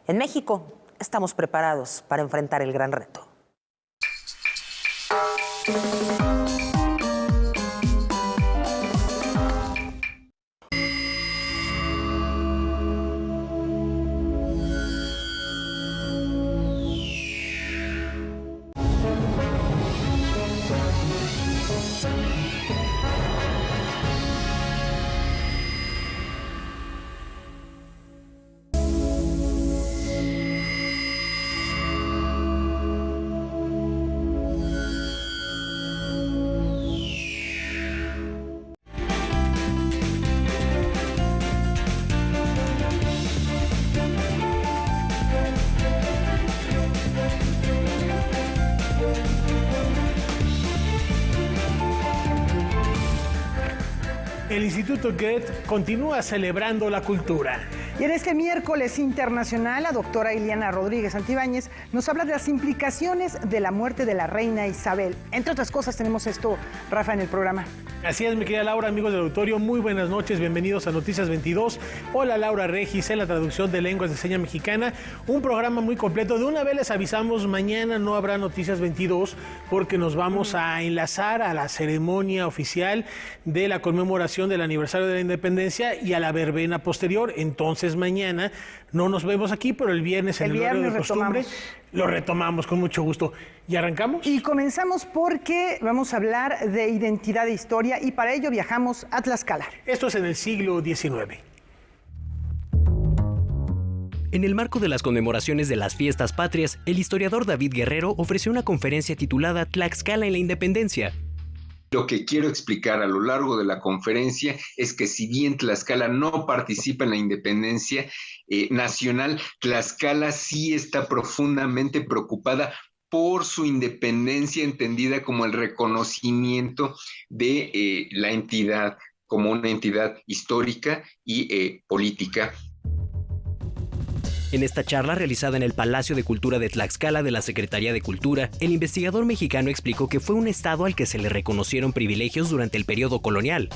En México estamos preparados para enfrentar el gran reto. El Instituto Goethe continúa celebrando la cultura. Y en este miércoles internacional, la doctora Ileana Rodríguez Santibáñez nos habla de las implicaciones de la muerte de la reina Isabel. Entre otras cosas, tenemos esto, Rafa, en el programa. Así es, mi querida Laura, amigos del auditorio, muy buenas noches, bienvenidos a Noticias 22. Hola, Laura Regis, en la traducción de lenguas de señas mexicana, un programa muy completo. De una vez les avisamos, mañana no habrá Noticias 22 porque nos vamos a enlazar a la ceremonia oficial de la conmemoración del aniversario de la independencia y a la verbena posterior. Entonces mañana no nos vemos aquí, pero el viernes en el horario de costumbre lo retomamos con mucho gusto. ¿Y arrancamos? Y comenzamos porque vamos a hablar de identidad e historia y para ello viajamos a Tlaxcala. Esto es en el siglo XIX. En el marco de las conmemoraciones de las fiestas patrias, el historiador David Guerrero ofreció una conferencia titulada Tlaxcala en la Independencia. Lo que quiero explicar a lo largo de la conferencia es que si bien Tlaxcala no participa en la independencia nacional, Tlaxcala sí está profundamente preocupada por su independencia, entendida como el reconocimiento de la entidad como una entidad histórica y política. En esta charla realizada en el Palacio de Cultura de Tlaxcala de la Secretaría de Cultura, el investigador mexicano explicó que fue un estado al que se le reconocieron privilegios durante el periodo colonial.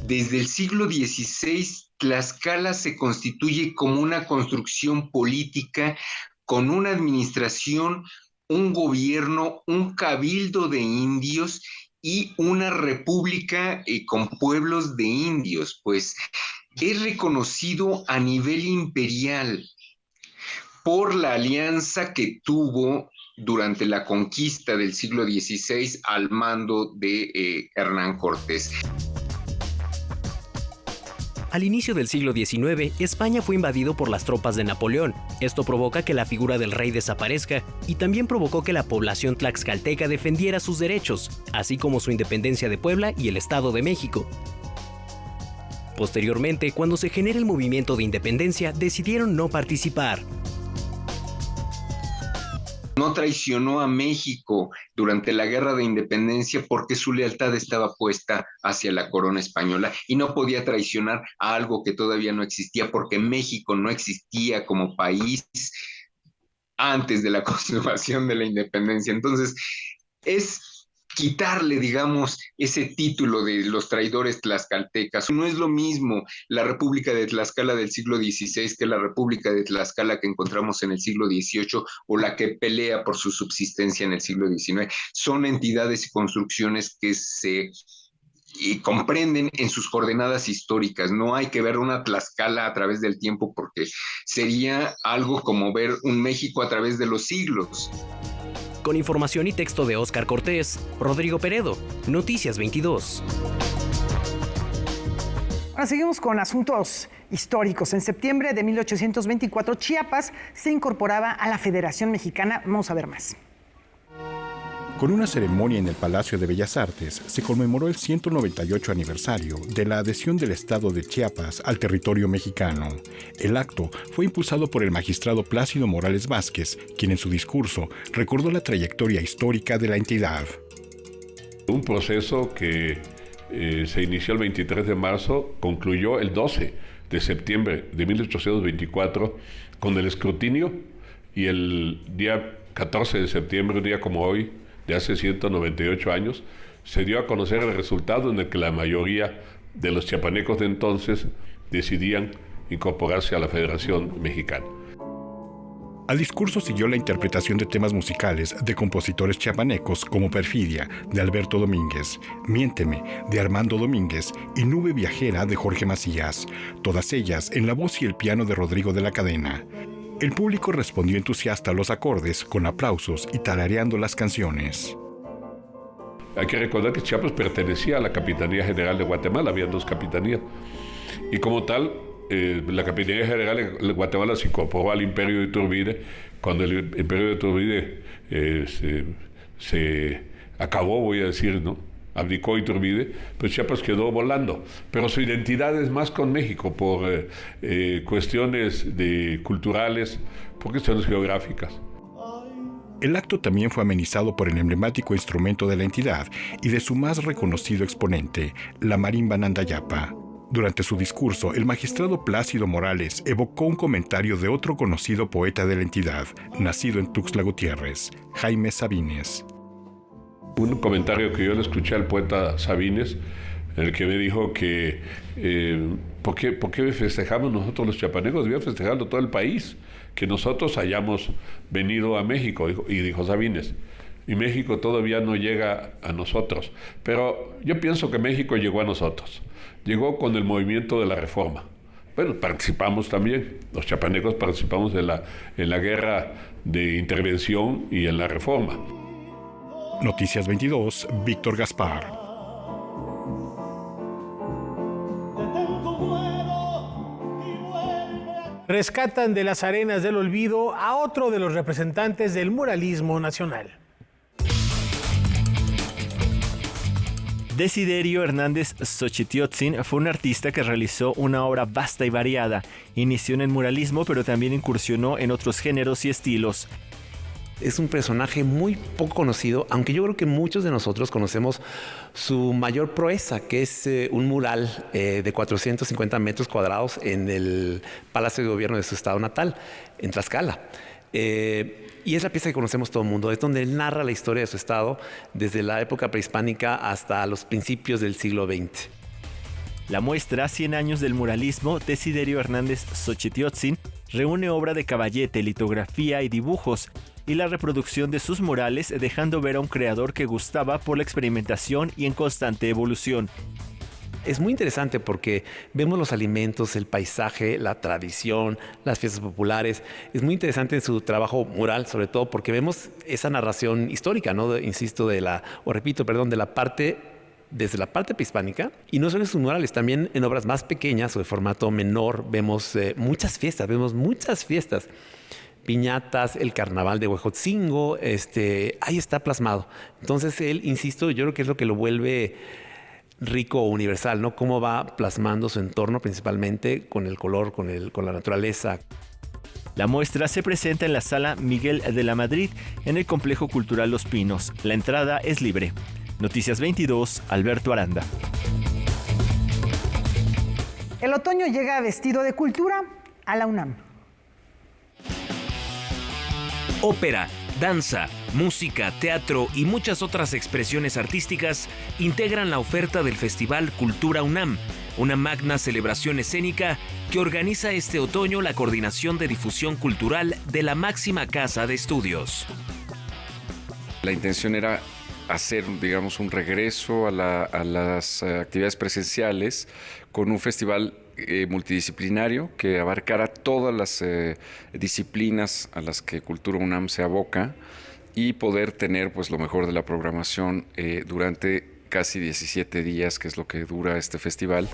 Desde el siglo XVI, Tlaxcala se constituye como una construcción política con una administración, un gobierno, un cabildo de indios y una república con pueblos de indios, pues es reconocido a nivel imperial por la alianza que tuvo durante la conquista del siglo XVI al mando de Hernán Cortés. Al inicio del siglo XIX, España fue invadido por las tropas de Napoleón. Esto provoca que la figura del rey desaparezca y también provocó que la población tlaxcalteca defendiera sus derechos, así como su independencia de Puebla y el Estado de México. Posteriormente, cuando se genera el movimiento de independencia, decidieron no participar. No traicionó a México durante la Guerra de Independencia porque su lealtad estaba puesta hacia la corona española y no podía traicionar a algo que todavía no existía porque México no existía como país antes de la consumación de la independencia. Entonces, es quitarle, digamos, ese título de los traidores tlaxcaltecas. No es lo mismo la República de Tlaxcala del siglo XVI que la República de Tlaxcala que encontramos en el siglo XVIII o la que pelea por su subsistencia en el siglo XIX. Son entidades y construcciones que se comprenden en sus coordenadas históricas. No hay que ver una Tlaxcala a través del tiempo porque sería algo como ver un México a través de los siglos. Con información y texto de Óscar Cortés, Rodrigo Peredo, Noticias 22. Ahora seguimos con asuntos históricos. En septiembre de 1824, Chiapas se incorporaba a la Federación Mexicana. Vamos a ver más. Con una ceremonia en el Palacio de Bellas Artes, se conmemoró el 198 aniversario de la adhesión del estado de Chiapas al territorio mexicano. El acto fue impulsado por el magistrado Plácido Morales Vázquez, quien en su discurso recordó la trayectoria histórica de la entidad. Un proceso que se inició el 23 de marzo, concluyó el 12 de septiembre de 1824 con el escrutinio y el día 14 de septiembre, un día como hoy, de hace 198 años, se dio a conocer el resultado en el que la mayoría de los chiapanecos de entonces decidían incorporarse a la Federación Mexicana. Al discurso siguió la interpretación de temas musicales de compositores chiapanecos como Perfidia, de Alberto Domínguez, Miénteme, de Armando Domínguez y Nube Viajera, de Jorge Macías, todas ellas en la voz y el piano de Rodrigo de la Cadena. El público respondió entusiasta a los acordes, con aplausos y tarareando las canciones. Hay que recordar que Chiapas pertenecía a la Capitanía General de Guatemala, había 2 capitanías, y como tal, la Capitanía General de Guatemala se incorporó al Imperio de Iturbide cuando el Imperio de Iturbide se acabó, voy a decir, ¿no? Abdicó Iturbide, pues Chiapas quedó volando. Pero su identidad es más con México por cuestiones culturales, por cuestiones geográficas. El acto también fue amenizado por el emblemático instrumento de la entidad y de su más reconocido exponente, la marimba Nandayapa. Durante su discurso, el magistrado Plácido Morales evocó un comentario de otro conocido poeta de la entidad, nacido en Tuxtla Gutiérrez, Jaime Sabines. Un comentario que yo le escuché al poeta Sabines, en el que me dijo que ¿por qué festejamos nosotros los chiapanecos? Debía festejarlo todo el país, que nosotros hayamos venido a México, dijo Sabines. Y México todavía no llega a nosotros. Pero yo pienso que México llegó a nosotros. Llegó con el movimiento de la Reforma. Bueno, participamos también. Los chiapanecos participamos en la guerra de intervención y en la Reforma. Noticias 22, Víctor Gaspar. Rescatan de las arenas del olvido a otro de los representantes del muralismo nacional. Desiderio Hernández Xochitiotzin fue un artista que realizó una obra vasta y variada. Inició en el muralismo, pero también incursionó en otros géneros y estilos. Es un personaje muy poco conocido, aunque yo creo que muchos de nosotros conocemos su mayor proeza, que es un mural de 450 metros cuadrados en el Palacio de Gobierno de su estado natal, en Tlaxcala. Y es la pieza que conocemos todo el mundo, es donde él narra la historia de su estado desde la época prehispánica hasta los principios del siglo XX. La muestra 100 años del muralismo, Desiderio Hernández Xochitiotzin, reúne obra de caballete, litografía y dibujos, y la reproducción de sus murales, dejando ver a un creador que gustaba por la experimentación y en constante evolución. Es muy interesante porque vemos los alimentos, el paisaje, la tradición, las fiestas populares. Es muy interesante en su trabajo mural, sobre todo porque vemos esa narración histórica, ¿no? Desde la parte prehispánica. Y no solo en sus murales, también en obras más pequeñas o de formato menor vemos muchas fiestas, piñatas, el carnaval de Huejotzingo, ahí está plasmado. Entonces él, insisto, yo creo que es lo que lo vuelve rico o universal, ¿no? Cómo va plasmando su entorno principalmente con el color, con la naturaleza. La muestra se presenta en la Sala Miguel de la Madrid, en el Complejo Cultural Los Pinos. La entrada es libre. Noticias 22, Alberto Aranda. El otoño llega vestido de cultura a la UNAM. Ópera, danza, música, teatro y muchas otras expresiones artísticas integran la oferta del Festival Cultura UNAM, una magna celebración escénica que organiza este otoño la Coordinación de Difusión Cultural de la máxima casa de estudios. La intención era hacer, digamos, un regreso a las actividades presenciales con un festival multidisciplinario que abarcara todas las disciplinas a las que Cultura UNAM se aboca y poder tener pues lo mejor de la programación durante casi 17 días, que es lo que dura este festival.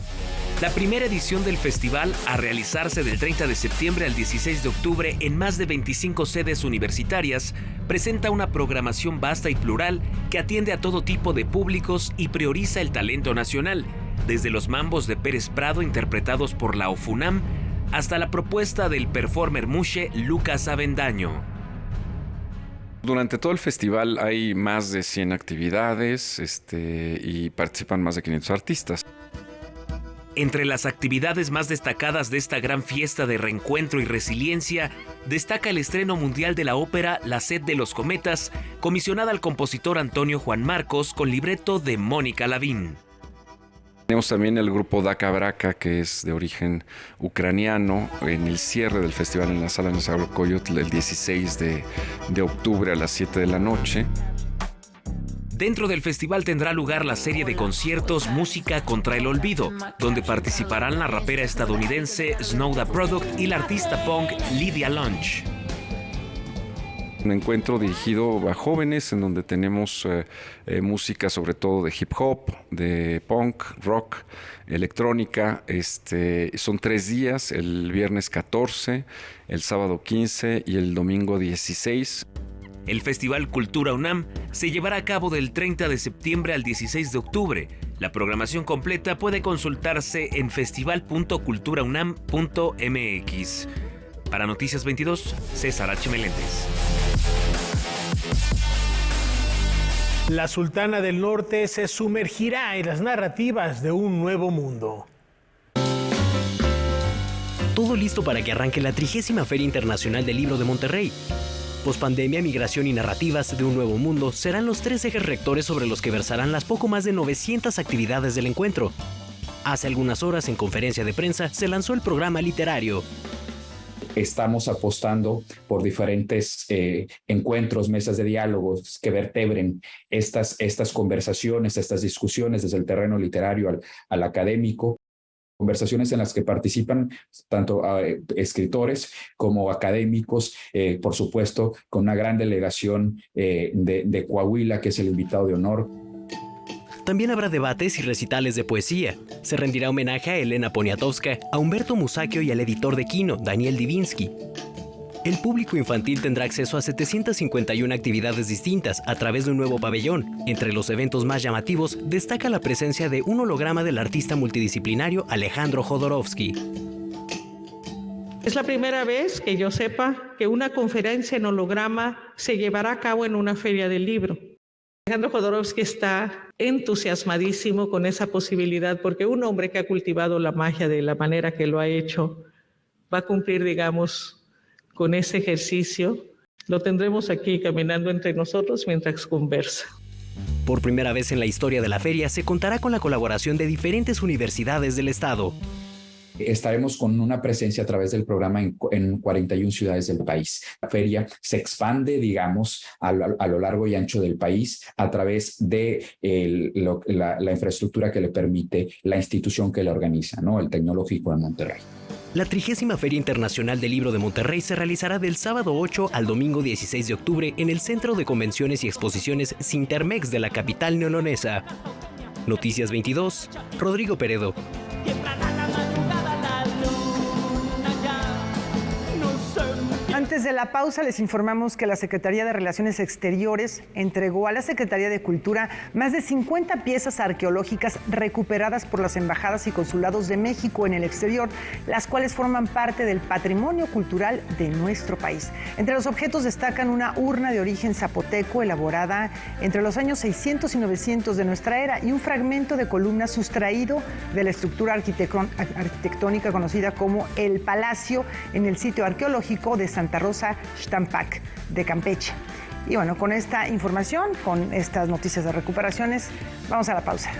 La primera edición del festival, a realizarse del 30 de septiembre al 16 de octubre en más de 25 sedes universitarias, presenta una programación vasta y plural que atiende a todo tipo de públicos y prioriza el talento nacional, desde los mambos de Pérez Prado interpretados por la OFUNAM hasta la propuesta del performer mushe Lucas Avendaño. Durante todo el festival hay más de 100 actividades y participan más de 500 artistas. Entre las actividades más destacadas de esta gran fiesta de reencuentro y resiliencia, destaca el estreno mundial de la ópera La Sed de los Cometas, comisionada al compositor Antonio Juan Marcos con libreto de Mónica Lavín. Tenemos también el grupo Daka Braka, que es de origen ucraniano, en el cierre del festival en la Sala Nezahualcóyotl el 16 de octubre a las 7 de la noche. Dentro del festival tendrá lugar la serie de conciertos Música contra el Olvido, donde participarán la rapera estadounidense Snow Tha Product y la artista punk Lydia Lunch. Un encuentro dirigido a jóvenes en donde tenemos música sobre todo de hip hop, de punk, rock, electrónica. Son 3 días, el viernes 14, el sábado 15 y el domingo 16. El Festival Cultura UNAM se llevará a cabo del 30 de septiembre al 16 de octubre. La programación completa puede consultarse en festival.culturaunam.mx. Para Noticias 22, César H. Meléndez. La Sultana del Norte se sumergirá en las narrativas de un nuevo mundo. Todo listo para que arranque la 30ª Feria Internacional del Libro de Monterrey. Pospandemia, migración y narrativas de un nuevo mundo serán los 3 ejes rectores sobre los que versarán las poco más de 900 actividades del encuentro. Hace algunas horas, en conferencia de prensa, se lanzó el programa literario. Estamos apostando por diferentes encuentros, mesas de diálogos que vertebren estas conversaciones, estas discusiones desde el terreno literario al académico. Conversaciones en las que participan tanto escritores como académicos, por supuesto, con una gran delegación de Coahuila, que es el invitado de honor. También habrá debates y recitales de poesía. Se rendirá homenaje a Elena Poniatowska, a Humberto Musacchio y al editor de Kino, Daniel Divinsky. El público infantil tendrá acceso a 751 actividades distintas a través de un nuevo pabellón. Entre los eventos más llamativos destaca la presencia de un holograma del artista multidisciplinario Alejandro Jodorowsky. Es la primera vez que yo sepa que una conferencia en holograma se llevará a cabo en una feria del libro. Alejandro Jodorowsky está entusiasmadísimo con esa posibilidad porque un hombre que ha cultivado la magia de la manera que lo ha hecho va a cumplir, digamos, con ese ejercicio. Lo tendremos aquí caminando entre nosotros mientras conversa. Por primera vez en la historia de la feria se contará con la colaboración de diferentes universidades del estado. Estaremos con una presencia a través del programa en 41 ciudades del país. La feria se expande, digamos, a lo largo y ancho del país a través de la infraestructura que le permite la institución que la organiza, ¿no? El Tecnológico de Monterrey. La 30ª Feria Internacional del Libro de Monterrey se realizará del sábado 8 al domingo 16 de octubre en el Centro de Convenciones y Exposiciones Cintermex de la capital neolonesa. Noticias 22, Rodrigo Peredo. Antes de la pausa les informamos que la Secretaría de Relaciones Exteriores entregó a la Secretaría de Cultura más de 50 piezas arqueológicas recuperadas por las embajadas y consulados de México en el exterior, las cuales forman parte del patrimonio cultural de nuestro país. Entre los objetos destacan una urna de origen zapoteco elaborada entre los años 600 y 900 de nuestra era y un fragmento de columna sustraído de la estructura arquitectónica conocida como el Palacio en el sitio arqueológico de Santa Rosa Xtampac de Campeche. Y bueno, con esta información, con estas noticias de recuperaciones, vamos a la pausa.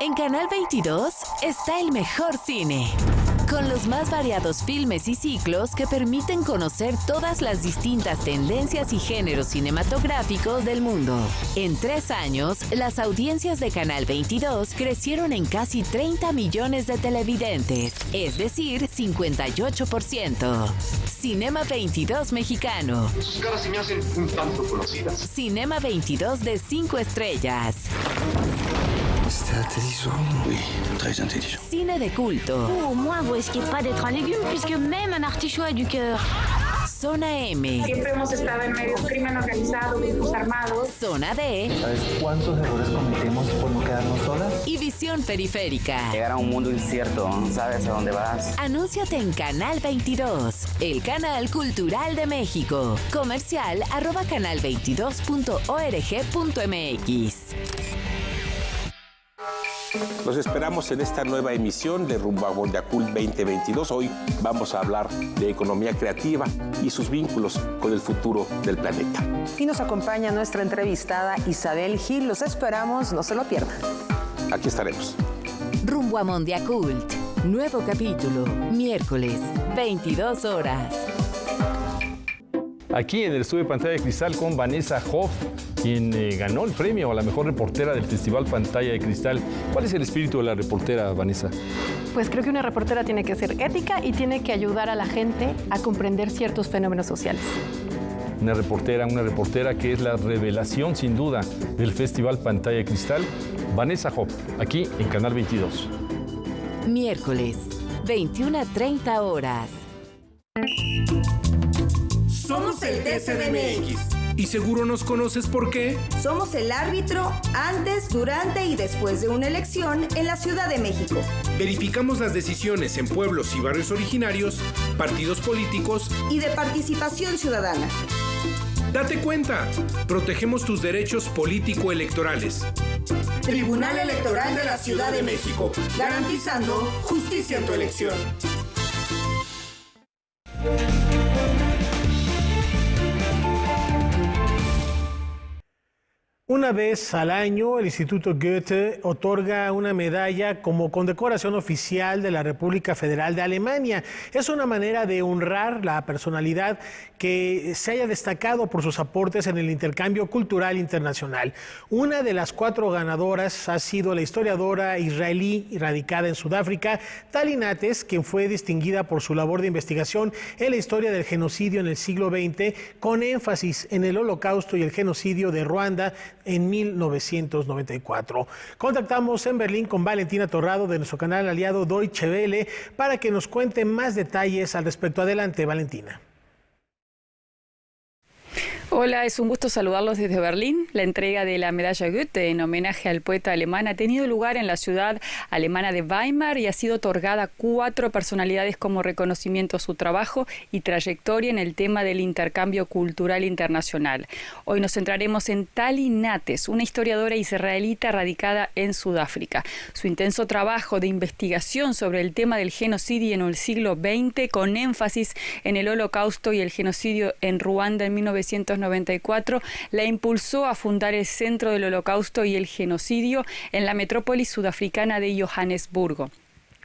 En Canal 22 está el mejor cine, con los más variados filmes y ciclos que permiten conocer todas las distintas tendencias y géneros cinematográficos del mundo. En 3 años, las audiencias de Canal 22 crecieron en casi 30 millones de televidentes, es decir, 58%. Cinema 22 mexicano. Sus caras se me hacen un tanto conocidas. Cinema 22 de 5 estrellas. C'est intelligent. Oui, très intelligent. Cine de culto. Au moins, vous risquez pas d'être un légume, puisque même un artichaut a du cœur. Zona M. Siempre hemos estado en medio crimen organizado, grupos armados. Zona D. ¿Sabes cuántos errores cometemos por no quedarnos solas? Y visión periférica. Llegar a un mundo incierto, no sabes a dónde vas. Anúnciate en Canal 22, el canal cultural de México. Comercial @canal22.org.mx. Los esperamos en esta nueva emisión de Rumbo a Mondiacult 2022. Hoy vamos a hablar de economía creativa y sus vínculos con el futuro del planeta. Y nos acompaña nuestra entrevistada Isabel Gil. Los esperamos, no se lo pierdan. Aquí estaremos. Rumbo a Mondiacult. Nuevo capítulo, miércoles, 22 horas. Aquí en el estudio de Pantalla de Cristal con Vanessa Hoff, quien ganó el premio a la mejor reportera del Festival Pantalla de Cristal. ¿Cuál es el espíritu de la reportera, Vanessa? Pues creo que una reportera tiene que ser ética y tiene que ayudar a la gente a comprender ciertos fenómenos sociales. Una reportera que es la revelación, sin duda, del Festival Pantalla de Cristal. Vanessa Hoff, aquí en Canal 22. Miércoles, 21:30 horas. Somos el TCDMX. Y seguro nos conoces por qué. Somos el árbitro antes, durante y después de una elección en la Ciudad de México. Verificamos las decisiones en pueblos y barrios originarios, partidos políticos y de participación ciudadana. Date cuenta, protegemos tus derechos político-electorales. Tribunal Electoral de la Ciudad de México, garantizando justicia en tu elección. Una vez al año, el Instituto Goethe otorga una medalla como condecoración oficial de la República Federal de Alemania. Es una manera de honrar la personalidad que se haya destacado por sus aportes en el intercambio cultural internacional. Una de las 4 ganadoras ha sido la historiadora israelí radicada en Sudáfrica, Tali Nates, quien fue distinguida por su labor de investigación en la historia del genocidio en el siglo XX, con énfasis en el Holocausto y el genocidio de Ruanda en 1994. Contactamos en Berlín con Valentina Torrado de nuestro canal aliado Deutsche Welle para que nos cuente más detalles al respecto. Adelante, Valentina. Hola, es un gusto saludarlos desde Berlín. La entrega de la medalla Goethe en homenaje al poeta alemán ha tenido lugar en la ciudad alemana de Weimar y ha sido otorgada a 4 personalidades como reconocimiento a su trabajo y trayectoria en el tema del intercambio cultural internacional. Hoy nos centraremos en Tali Nates, una historiadora israelita radicada en Sudáfrica. Su intenso trabajo de investigación sobre el tema del genocidio en el siglo XX, con énfasis en el Holocausto y el genocidio en Ruanda en 1994, la impulsó a fundar el Centro del Holocausto y el Genocidio en la metrópoli sudafricana de Johannesburgo.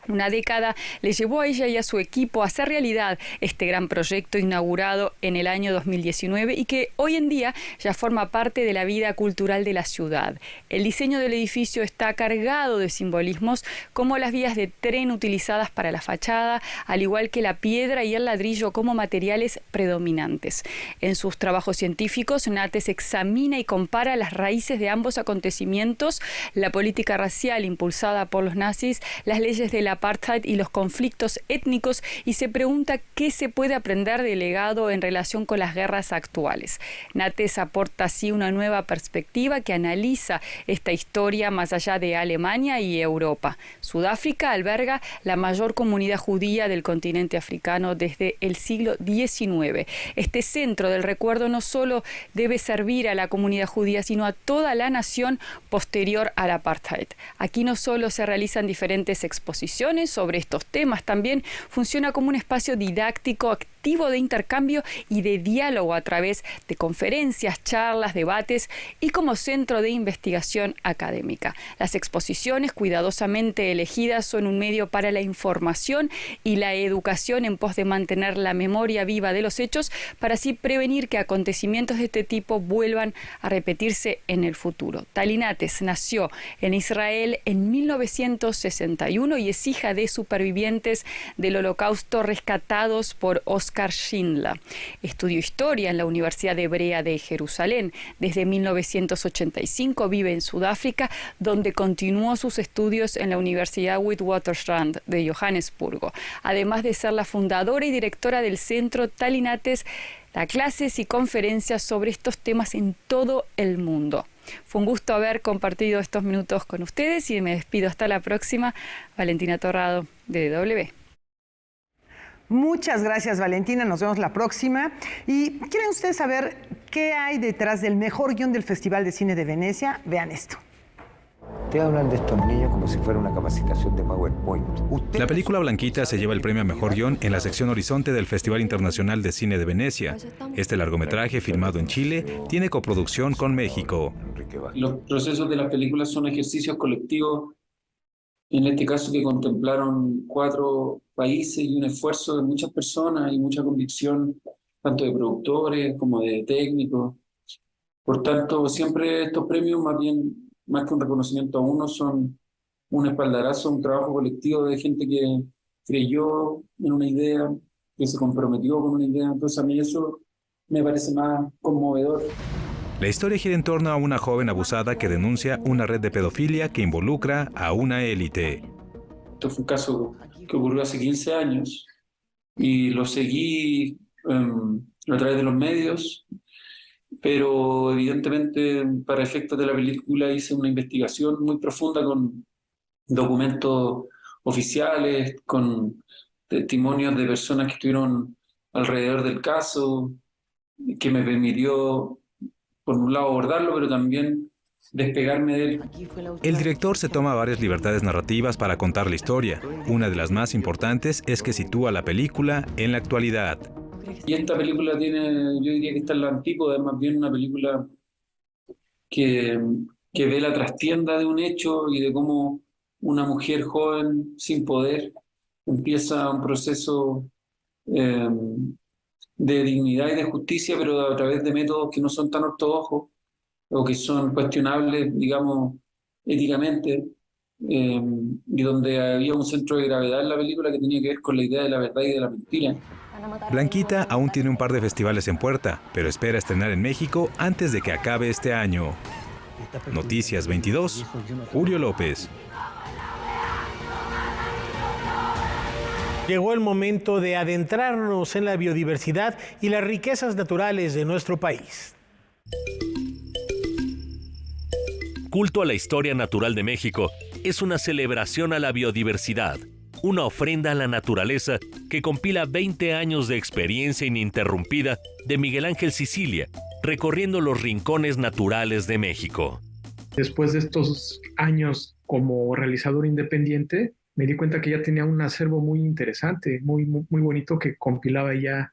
Una década le llevó a ella y a su equipo a hacer realidad este gran proyecto inaugurado en el año 2019 y que hoy en día ya forma parte de la vida cultural de la ciudad. El diseño del edificio está cargado de simbolismos como las vías de tren utilizadas para la fachada, al igual que la piedra y el ladrillo como materiales predominantes. En sus trabajos científicos, Nates examina y compara las raíces de ambos acontecimientos, la política racial impulsada por los nazis, las leyes de la apartheid y los conflictos étnicos, y se pregunta qué se puede aprender del legado en relación con las guerras actuales. Nates aporta así una nueva perspectiva que analiza esta historia más allá de Alemania y Europa. Sudáfrica alberga la mayor comunidad judía del continente africano desde el siglo XIX. Este centro del recuerdo no solo debe servir a la comunidad judía, sino a toda la nación posterior al apartheid. Aquí no solo se realizan diferentes exposiciones sobre estos temas, también funciona como un espacio didáctico activo de intercambio y de diálogo a través de conferencias, charlas, debates y como centro de investigación académica. Las exposiciones cuidadosamente elegidas son un medio para la información y la educación en pos de mantener la memoria viva de los hechos para así prevenir que acontecimientos de este tipo vuelvan a repetirse en el futuro. Tali Nates nació en Israel en 1961 y es hija de supervivientes del Holocausto rescatados por Oskar Schindler. Estudió historia en la Universidad Hebrea de Jerusalén. Desde 1985 vive en Sudáfrica, donde continuó sus estudios en la Universidad Witwatersrand de Johannesburgo. Además de ser la fundadora y directora del centro, Tali Nates da clases y conferencias sobre estos temas en todo el mundo. Fue un gusto haber compartido estos minutos con ustedes y me despido hasta la próxima. Valentina Torrado, de DW. Muchas gracias, Valentina. Nos vemos la próxima. ¿Y quieren ustedes saber qué hay detrás del mejor guión del Festival de Cine de Venecia? Vean esto. Te hablan de estos niños como si fuera una capacitación de PowerPoint. La película Blanquita se lleva el premio a Mejor Guión en la sección Horizonte del Festival Internacional de Cine de Venecia. Este largometraje, filmado en Chile, tiene coproducción con México. Los procesos de las películas son ejercicios colectivos, en este caso que contemplaron 4 países y un esfuerzo de muchas personas y mucha convicción, tanto de productores como de técnicos. Por tanto, siempre estos premios, más que un reconocimiento a uno, son un espaldarazo, un trabajo colectivo de gente que creyó en una idea, que se comprometió con una idea. Entonces a mí eso me parece más conmovedor. La historia gira en torno a una joven abusada que denuncia una red de pedofilia que involucra a una élite. Esto fue un caso que ocurrió hace 15 años y lo seguí a través de los medios, pero evidentemente para efectos de la película hice una investigación muy profunda con documentos oficiales, con testimonios de personas que estuvieron alrededor del caso, que me permitió, por un lado, abordarlo, pero también despegarme de él. El director se toma varias libertades narrativas para contar la historia. Una de las más importantes es que sitúa la película en la actualidad. Y esta película tiene, yo diría que está en la antípoda, es más bien una película que ve la trastienda de un hecho y de cómo una mujer joven, sin poder, empieza un proceso de dignidad y de justicia, pero a través de métodos que no son tan ortodoxos o que son cuestionables, digamos, éticamente, y donde había un centro de gravedad en la película que tenía que ver con la idea de la verdad y de la mentira. Blanquita aún tiene un par de festivales en puerta, pero espera estrenar en México antes de que acabe este año. Noticias 22, Julio López. Llegó el momento de adentrarnos en la biodiversidad y las riquezas naturales de nuestro país. Culto a la historia natural de México es una celebración a la biodiversidad, una ofrenda a la naturaleza que compila 20 años de experiencia ininterrumpida de Miguel Ángel Sicilia, recorriendo los rincones naturales de México. Después de estos años como realizador independiente, me di cuenta que ya tenía un acervo muy interesante, muy bonito, que compilaba ya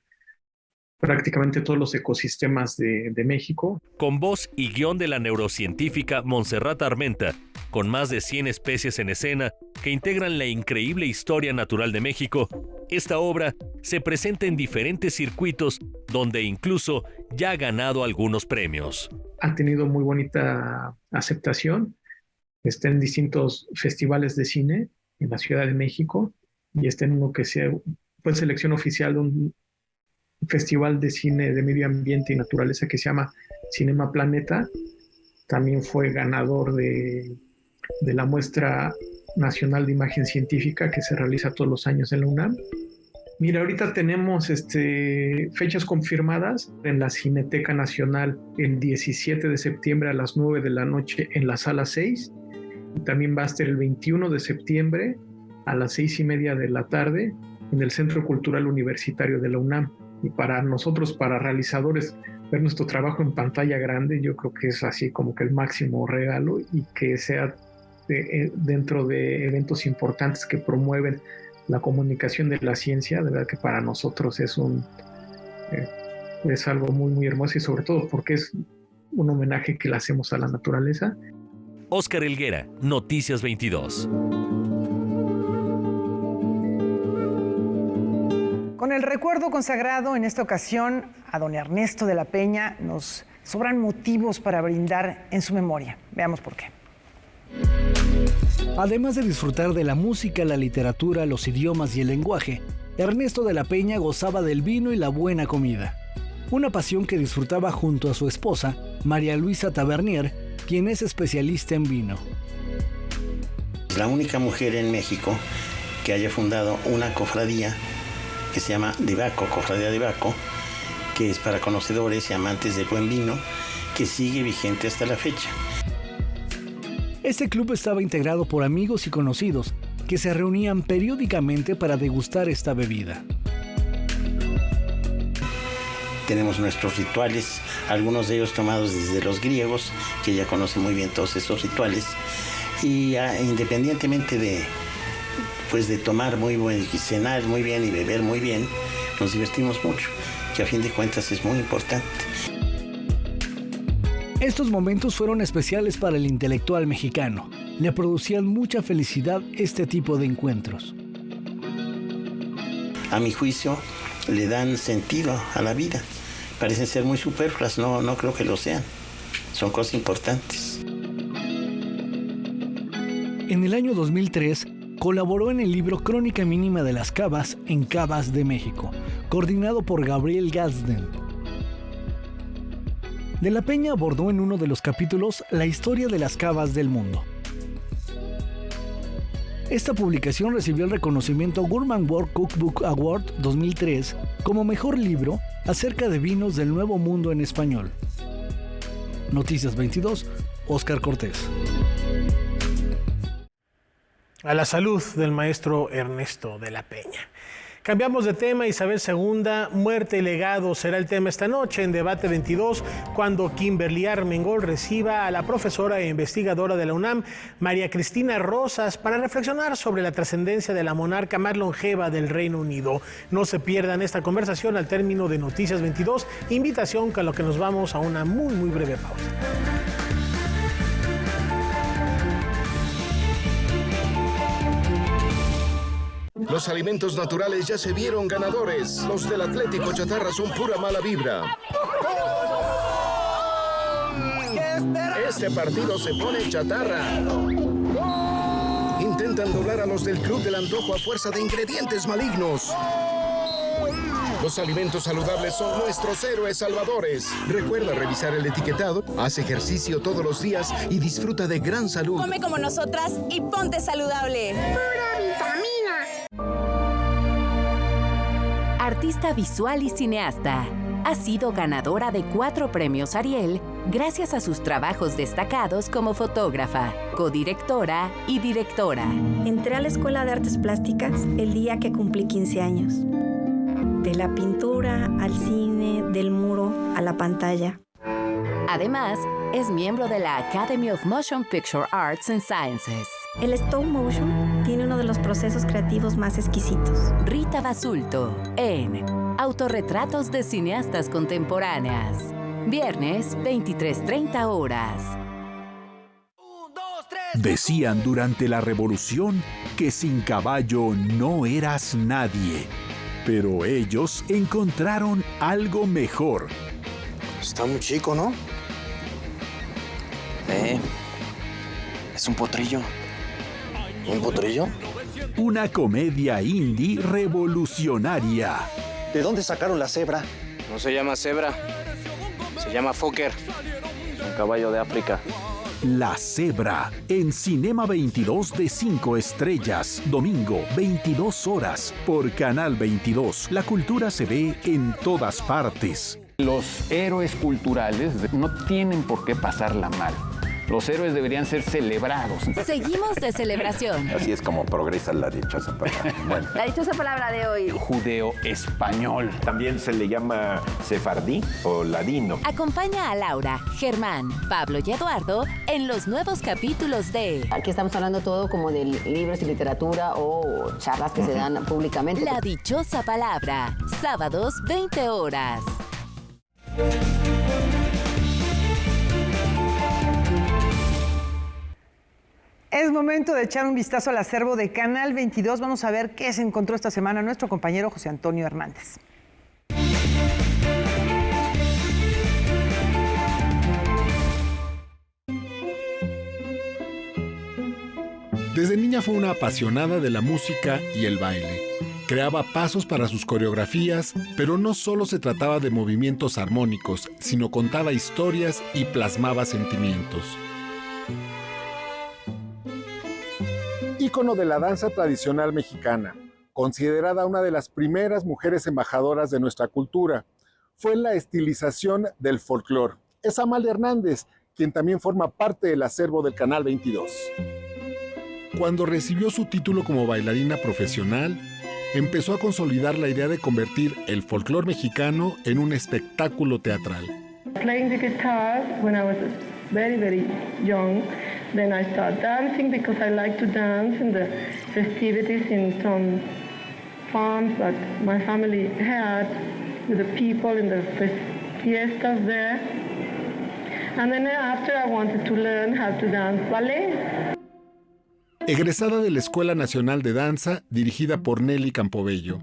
prácticamente todos los ecosistemas de México. Con voz y guión de la neurocientífica Montserrat Armenta, con más de 100 especies en escena que integran la increíble historia natural de México, esta obra se presenta en diferentes circuitos donde incluso ya ha ganado algunos premios. Ha tenido muy bonita aceptación, está en distintos festivales de cine en la Ciudad de México y está en uno que fue selección oficial de un festival de cine de medio ambiente y naturaleza que se llama Cinema Planeta. También fue ganador de la muestra nacional de imagen científica que se realiza todos los años en la UNAM. Mira, ahorita tenemos fechas confirmadas en la Cineteca Nacional el 17 de septiembre a las 9 de la noche en la Sala 6. También va a estar el 21 de septiembre a las 6:30 de la tarde en el Centro Cultural Universitario de la UNAM. Y para nosotros, para realizadores, ver nuestro trabajo en pantalla grande, yo creo que es así como que el máximo regalo, y que sea dentro de eventos importantes que promueven la comunicación de la ciencia. De verdad que para nosotros es algo muy hermoso, y sobre todo porque es un homenaje que le hacemos a la naturaleza. Óscar Helguera, Noticias 22. Con el recuerdo consagrado en esta ocasión a don Ernesto de la Peña, nos sobran motivos para brindar en su memoria. Veamos por qué. Además de disfrutar de la música, la literatura, los idiomas y el lenguaje, Ernesto de la Peña gozaba del vino y la buena comida. Una pasión que disfrutaba junto a su esposa, María Luisa Tavernier, quien es especialista en vino. La única mujer en México que haya fundado una cofradía que se llama Divaco, Cofradía Divaco, que es para conocedores y amantes del buen vino, que sigue vigente hasta la fecha. Este club estaba integrado por amigos y conocidos que se reunían periódicamente para degustar esta bebida. Tenemos nuestros rituales, algunos de ellos tomados desde los griegos, que ya conocen muy bien todos esos rituales. Y independientemente de tomar muy buen, cenar muy bien y beber muy bien, nos divertimos mucho, que a fin de cuentas es muy importante. Estos momentos fueron especiales para el intelectual mexicano. Le producían mucha felicidad este tipo de encuentros. A mi juicio, le dan sentido a la vida. Parecen ser muy superfluas, no creo que lo sean. Son cosas importantes. En el año 2003, colaboró en el libro Crónica Mínima de las Cavas en Cavas de México, coordinado por Gabriel Gadsden. De la Peña abordó en uno de los capítulos la historia de las cavas del mundo. Esta publicación recibió el reconocimiento Gourmand World Cookbook Award 2003 como mejor libro acerca de vinos del Nuevo Mundo en español. Noticias 22, Óscar Cortés. A la salud del maestro Ernesto de la Peña. Cambiamos de tema. Isabel II, muerte y legado será el tema esta noche en Debate 22, cuando Kimberly Armengol reciba a la profesora e investigadora de la UNAM, María Cristina Rosas, para reflexionar sobre la trascendencia de la monarca más longeva del Reino Unido. No se pierdan esta conversación al término de Noticias 22, invitación con lo que nos vamos a una muy breve pausa. Los alimentos naturales ya se vieron ganadores. Los del Atlético Chatarra son pura mala vibra. Este partido se pone chatarra. Intentan doblar a los del Club del Antojo a fuerza de ingredientes malignos. Los alimentos saludables son nuestros héroes salvadores. Recuerda revisar el etiquetado, haz ejercicio todos los días y disfruta de gran salud. Come como nosotras y ponte saludable. ¡Pura vitamina! Artista visual y cineasta. Ha sido ganadora de 4 premios Ariel gracias a sus trabajos destacados como fotógrafa, codirectora y directora. Entré a la Escuela de Artes Plásticas el día que cumplí 15 años. De la pintura al cine, del muro a la pantalla. Además, es miembro de la Academy of Motion Picture Arts and Sciences. El stop motion tiene uno de los procesos creativos más exquisitos. Rita Basulto en Autorretratos de Cineastas Contemporáneas. Viernes, 23:30 horas. Decían durante la Revolución que sin caballo no eras nadie. Pero ellos encontraron algo mejor. Está muy chico, ¿no? Es un potrillo. ¿Un potrillo? Una comedia indie revolucionaria. ¿De dónde sacaron la cebra? No se llama cebra. Se llama Fokker. Es un caballo de África. La Cebra, en Cinema 22 de 5 estrellas, domingo, 22 horas, por Canal 22. La cultura se ve en todas partes. Los héroes culturales no tienen por qué pasarla mal. Los héroes deberían ser celebrados. Seguimos de celebración. Así es como progresa la dichosa palabra. Bueno. La dichosa palabra de hoy. Judeo-español. También se le llama sefardí o ladino. Acompaña a Laura, Germán, Pablo y Eduardo en los nuevos capítulos de... Aquí estamos hablando todo como de libros y literatura o charlas que se dan públicamente. La dichosa palabra. Sábados, 20 horas. Es momento de echar un vistazo al acervo de Canal 22. Vamos a ver qué se encontró esta semana nuestro compañero José Antonio Hernández. Desde niña fue una apasionada de la música y el baile. Creaba pasos para sus coreografías, pero no solo se trataba de movimientos armónicos, sino contaba historias y plasmaba sentimientos. Ícono de la danza tradicional mexicana, considerada una de las primeras mujeres embajadoras de nuestra cultura, fue la estilización del folclore. Es Amalia Hernández, quien también forma parte del acervo del Canal 22. Cuando recibió su título como bailarina profesional, empezó a consolidar la idea de convertir el folclore mexicano en un espectáculo teatral. Playing the guitar when I was very, very young. Then I started dancing because I like to dance in the festivities in some farms that my family had with the people in the fiestas there. And then after I wanted to learn how to dance ballet. Egresada de la Escuela Nacional de Danza, dirigida por Nelly Campobello.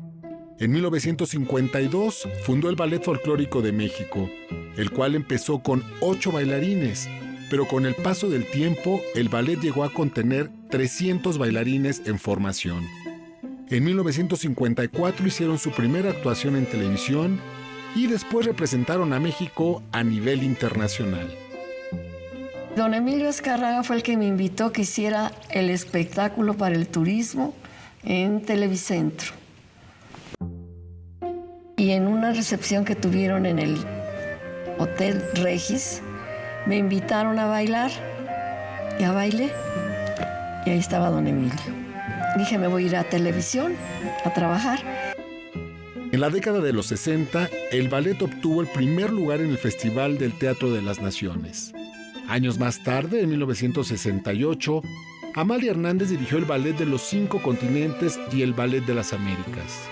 En 1952 fundó el Ballet Folclórico de México, el cual empezó con 8 bailarines, pero con el paso del tiempo el ballet llegó a contener 300 bailarines en formación. En 1954 hicieron su primera actuación en televisión y después representaron a México a nivel internacional. Don Emilio Azcárraga fue el que me invitó que hiciera el espectáculo para el turismo en Televicentro. Y en una recepción que tuvieron en el Hotel Regis, me invitaron a bailar, ya bailé, y ahí estaba don Emilio. Dije, me voy a ir a televisión a trabajar. En la década de los 60, el ballet obtuvo el primer lugar en el Festival del Teatro de las Naciones. Años más tarde, en 1968, Amalia Hernández dirigió el Ballet de los 5 Continentes y el Ballet de las Américas.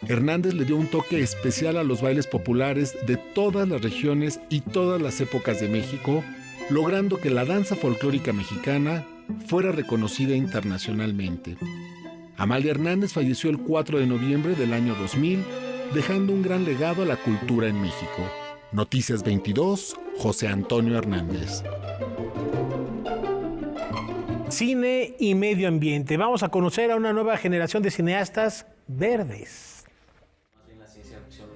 Hernández le dio un toque especial a los bailes populares de todas las regiones y todas las épocas de México, logrando que la danza folclórica mexicana fuera reconocida internacionalmente. Amalia Hernández falleció el 4 de noviembre del año 2000, dejando un gran legado a la cultura en México. Noticias 22, José Antonio Hernández. Cine y medio ambiente. Vamos a conocer a una nueva generación de cineastas verdes.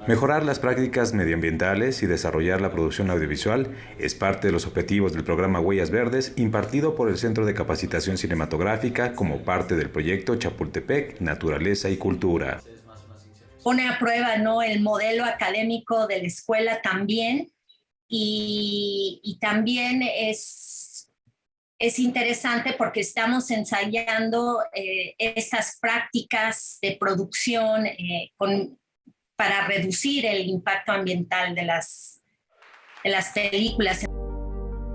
Mejorar las prácticas medioambientales y desarrollar la producción audiovisual es parte de los objetivos del programa Huellas Verdes impartido por el Centro de Capacitación Cinematográfica como parte del proyecto Chapultepec, Naturaleza y Cultura. Pone a prueba, ¿no?, el modelo académico de la escuela también y también es interesante porque estamos ensayando estas prácticas de producción para reducir el impacto ambiental de las películas.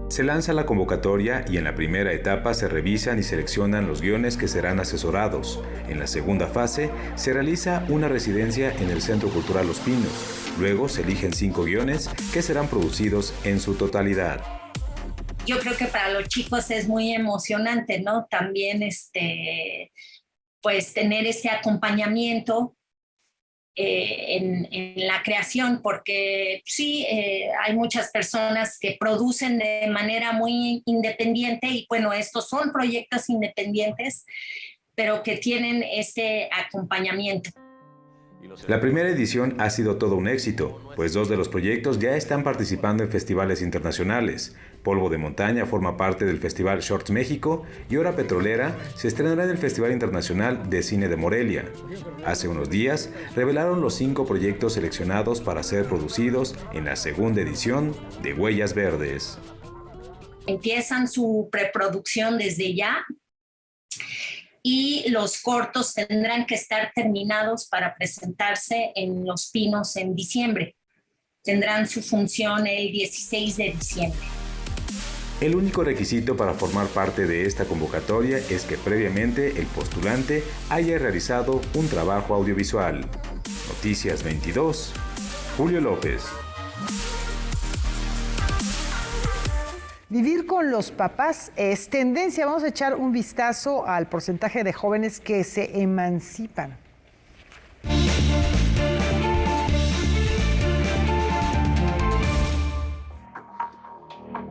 Se lanza la convocatoria y en la primera etapa se revisan y seleccionan los guiones que serán asesorados. En la segunda fase se realiza una residencia en el Centro Cultural Los Pinos. Luego se eligen 5 guiones que serán producidos en su totalidad. Yo creo que para los chicos es muy emocionante, ¿no? También pues tener este acompañamiento en la creación, porque sí, hay muchas personas que producen de manera muy independiente y bueno, estos son proyectos independientes, pero que tienen este acompañamiento. La primera edición ha sido todo un éxito, pues 2 de los proyectos ya están participando en festivales internacionales. Polvo de Montaña forma parte del Festival Shorts México y Hora Petrolera se estrenará en el Festival Internacional de Cine de Morelia. Hace unos días revelaron los 5 proyectos seleccionados para ser producidos en la segunda edición de Huellas Verdes. Empiezan su preproducción desde ya. Y los cortos tendrán que estar terminados para presentarse en Los Pinos en diciembre. Tendrán su función el 16 de diciembre. El único requisito para formar parte de esta convocatoria es que previamente el postulante haya realizado un trabajo audiovisual. Noticias 22, Julio López. Vivir con los papás es tendencia. Vamos a echar un vistazo al porcentaje de jóvenes que se emancipan.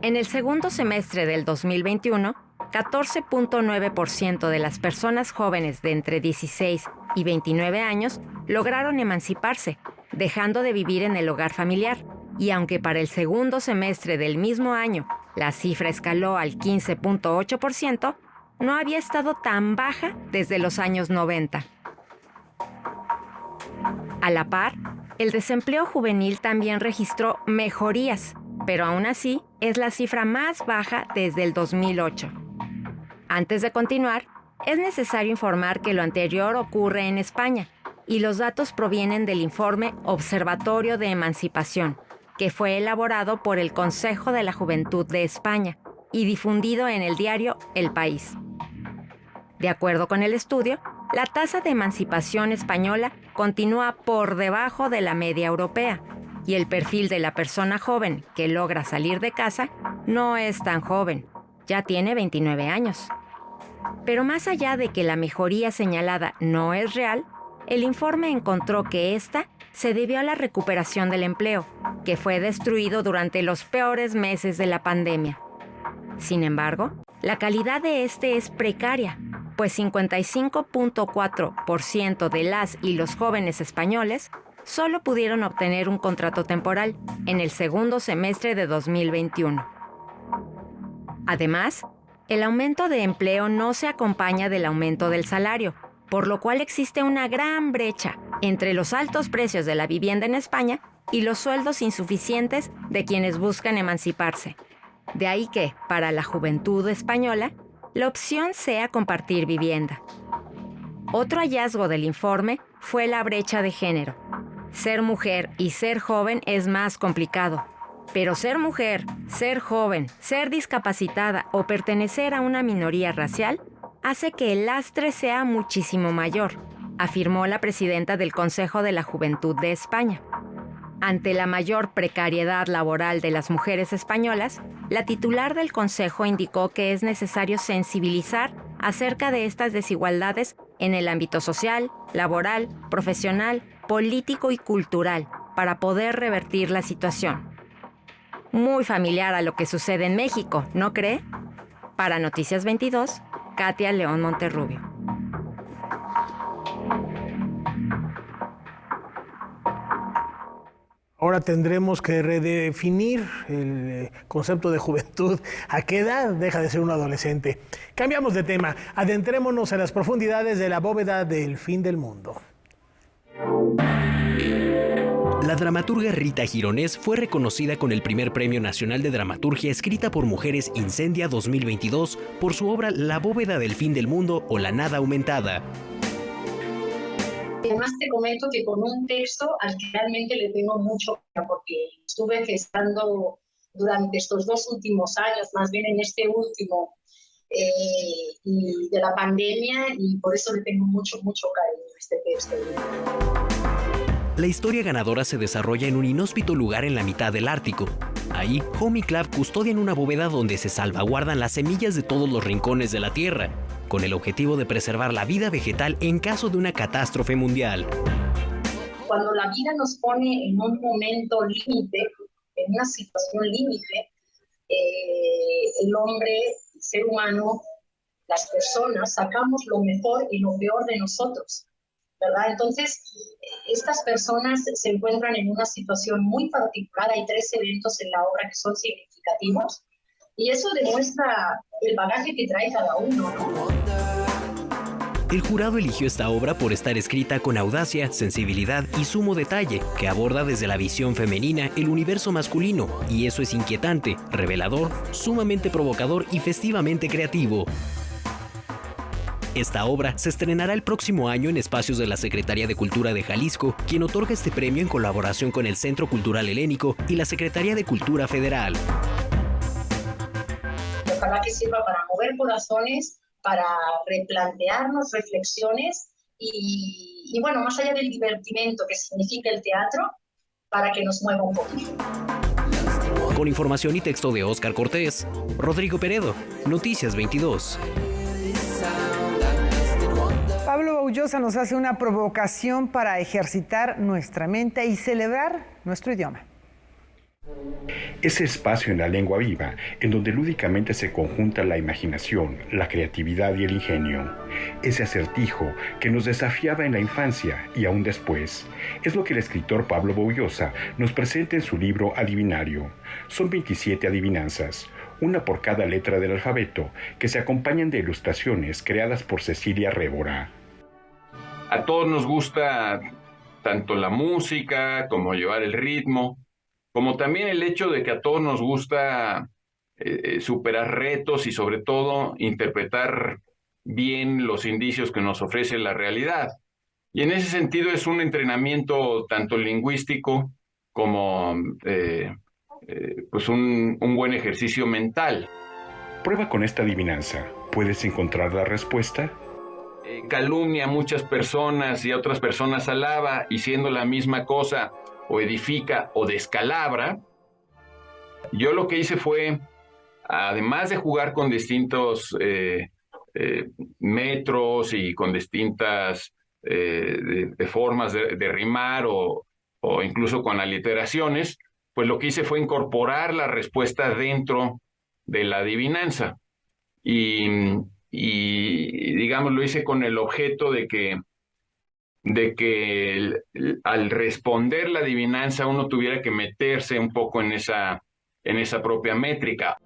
En el segundo semestre del 2021, 14.9% de las personas jóvenes de entre 16 y 29 años lograron emanciparse, dejando de vivir en el hogar familiar. Y aunque para el segundo semestre del mismo año la cifra escaló al 15.8%, no había estado tan baja desde los años 90. A la par, el desempleo juvenil también registró mejorías, pero aún así es la cifra más baja desde el 2008. Antes de continuar, es necesario informar que lo anterior ocurre en España y los datos provienen del informe Observatorio de Emancipación, que fue elaborado por el Consejo de la Juventud de España y difundido en el diario El País. De acuerdo con el estudio, la tasa de emancipación española continúa por debajo de la media europea y el perfil de la persona joven que logra salir de casa no es tan joven, ya tiene 29 años. Pero más allá de que la mejoría señalada no es real, el informe encontró que esta se debió a la recuperación del empleo, que fue destruido durante los peores meses de la pandemia. Sin embargo, la calidad de este es precaria, pues 55.4% de las y los jóvenes españoles solo pudieron obtener un contrato temporal en el segundo semestre de 2021. Además, el aumento de empleo no se acompaña del aumento del salario, por lo cual existe una gran brecha entre los altos precios de la vivienda en España y los sueldos insuficientes de quienes buscan emanciparse. De ahí que, para la juventud española, la opción sea compartir vivienda. Otro hallazgo del informe fue la brecha de género. Ser mujer y ser joven es más complicado, pero ser mujer, ser joven, ser discapacitada o pertenecer a una minoría racial hace que el lastre sea muchísimo mayor, afirmó la presidenta del Consejo de la Juventud de España. Ante la mayor precariedad laboral de las mujeres españolas, la titular del Consejo indicó que es necesario sensibilizar acerca de estas desigualdades en el ámbito social, laboral, profesional, político y cultural para poder revertir la situación. Muy familiar a lo que sucede en México, ¿no cree? Para Noticias 22, Katia León Monterrubio. Ahora tendremos que redefinir el concepto de juventud. ¿A qué edad deja de ser un adolescente? Cambiamos de tema. Adentrémonos a las profundidades de la bóveda del fin del mundo. La dramaturga Rita Gironés fue reconocida con el primer Premio Nacional de Dramaturgia escrita por mujeres Incendia 2022 por su obra La bóveda del fin del mundo o La nada aumentada. Además te comento que con un texto al que realmente le tengo mucho, porque estuve gestando durante estos 2 últimos años, más bien en este último, y de la pandemia, y por eso le tengo mucho cariño a este texto. La historia ganadora se desarrolla en un inhóspito lugar en la mitad del Ártico. Ahí, Home y Clav custodian una bóveda donde se salvaguardan las semillas de todos los rincones de la Tierra, con el objetivo de preservar la vida vegetal en caso de una catástrofe mundial. Cuando la vida nos pone en un momento límite, en una situación límite, el hombre, el ser humano, las personas, sacamos lo mejor y lo peor de nosotros, ¿verdad? Entonces, estas personas se encuentran en una situación muy particular. Hay 3 eventos en la obra que son significativos, y eso demuestra el bagaje que trae cada uno, ¿no? El jurado eligió esta obra por estar escrita con audacia, sensibilidad y sumo detalle, que aborda desde la visión femenina el universo masculino, y eso es inquietante, revelador, sumamente provocador y festivamente creativo. Esta obra se estrenará el próximo año en espacios de la Secretaría de Cultura de Jalisco, quien otorga este premio en colaboración con el Centro Cultural Helénico y la Secretaría de Cultura Federal. Ojalá que sirva para mover corazones, para replantearnos reflexiones y bueno, más allá del divertimento que significa el teatro, para que nos mueva un poquito. Con información y texto de Óscar Cortés, Rodrigo Peredo, Noticias 22. Pablo Baullosa nos hace una provocación para ejercitar nuestra mente y celebrar nuestro idioma. Ese espacio en la lengua viva, en donde lúdicamente se conjunta la imaginación, la creatividad y el ingenio. Ese acertijo que nos desafiaba en la infancia y aún después. Es lo que el escritor Pablo Baullosa nos presenta en su libro Adivinario. Son 27 adivinanzas, una por cada letra del alfabeto, que se acompañan de ilustraciones creadas por Cecilia Révora. A todos nos gusta tanto la música como llevar el ritmo, como también el hecho de que a todos nos gusta superar retos y sobre todo interpretar bien los indicios que nos ofrece la realidad. Y en ese sentido es un entrenamiento tanto lingüístico como pues un buen ejercicio mental. Prueba con esta adivinanza. ¿Puedes encontrar la respuesta? Calumnia a muchas personas y a otras personas alaba, y siendo la misma cosa, o edifica o descalabra. Yo lo que hice fue, además de jugar con distintos metros y con distintas formas de rimar o incluso con aliteraciones, pues lo que hice fue incorporar la respuesta dentro de la adivinanza. Y digamos, lo hice con el objeto de que al responder la adivinanza uno tuviera que meterse un poco en esa propia métrica.